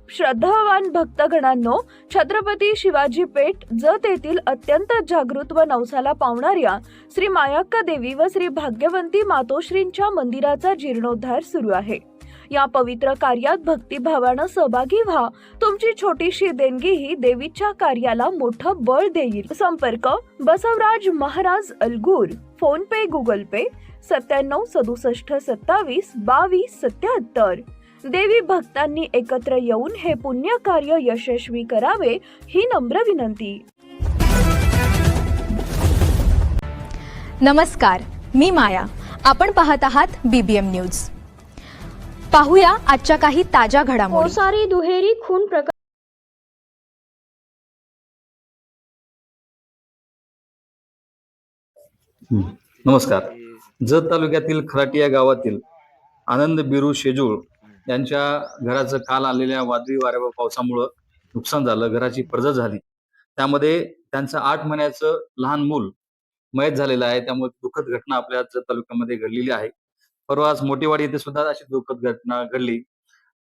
श्रद्धावान भक्तगणांनो, छत्रपती शिवाजी पेठ जत येथील अत्यंत जागृत व नवसाला पावणाऱ्या श्री मायाक्का देवी व श्री भाग्यवंती मातोश्रींच्या मंदिराचा जीर्णोद्धार सुरू आहे। या पवित्र कार्यात भक्तिभावानं सहभागी व्हा। तुमची छोटीशी देणगी ही देवीच्या कार्याला मोठं बळ देईल। संपर्क बसवराज महाराज अलगूर, फोन पे, गुगल पे 97 67 27 22 77। देवी भक्तांनी एकत्र येऊन हे पुण्य कार्य यशस्वी करावे ही नम्र विनंती। नमस्कार, मी माया। आपण पाहत आहात BBM न्यूज। पाहूया आजच्या काही ताज्या घडामोडी। कोसारी दुहेरी खून प्रकार नमस्कार। जत तालुक्यातील खराटी या गावातील आनंद बिरू शेजूळ यांच्या घराचं काल आलेल्या वादळी वाऱ्या व पावसामुळे नुकसान झालं। घराची पडझड झाली। त्यामध्ये त्यांचं 8 महिन्याचं लहान मूल मयत झालेलं आहे। त्यामुळे दुःखद घटना आपल्या जत तालुक्यामध्ये घडलेली आहे। परवाच मोठेवाडी येथे सुद्धा अशी दुःखद घटना घडली।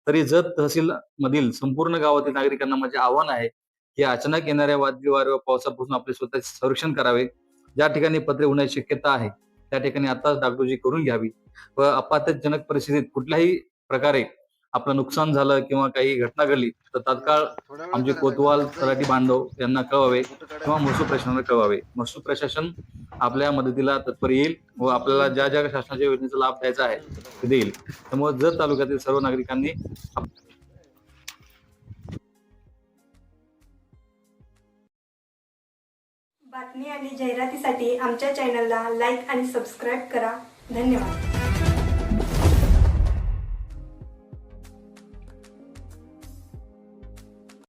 तरी जत तहसील मधील संपूर्ण गावातील नागरिकांना माझे आव्हान आहे की अचानक येणाऱ्या वादळी वाऱ्या व पावसापासून आपले स्वतःचे संरक्षण करावे। ज्या ठिकाणी पत्रे होण्याची शक्यता आहे त्या ठिकाणी आताच डागडुजी करून घ्यावी व आपत्तिजनक परिस्थितीत कुठल्याही प्रकारे आपलं नुकसान झालं किंवा काही घटना घडली तर तात्काळ आमचे कोतवाल तलाठी बांधव यांना कळवावे किंवा महसूल प्रशासनाला कळवावे। महसूल प्रशासन आपल्या मदतीला तत्पर येईल व आपल्याला ज्या ज्या शासनाच्या योजनेचा लाभ द्यायचा आहे ते देईल। त्यामुळे जत तालुक्यातील सर्व नागरिकांनी बातमी आणि जाहिरातीसाठी आमच्या चॅनलला लाईक आणि सबस्क्राईब करा। धन्यवाद।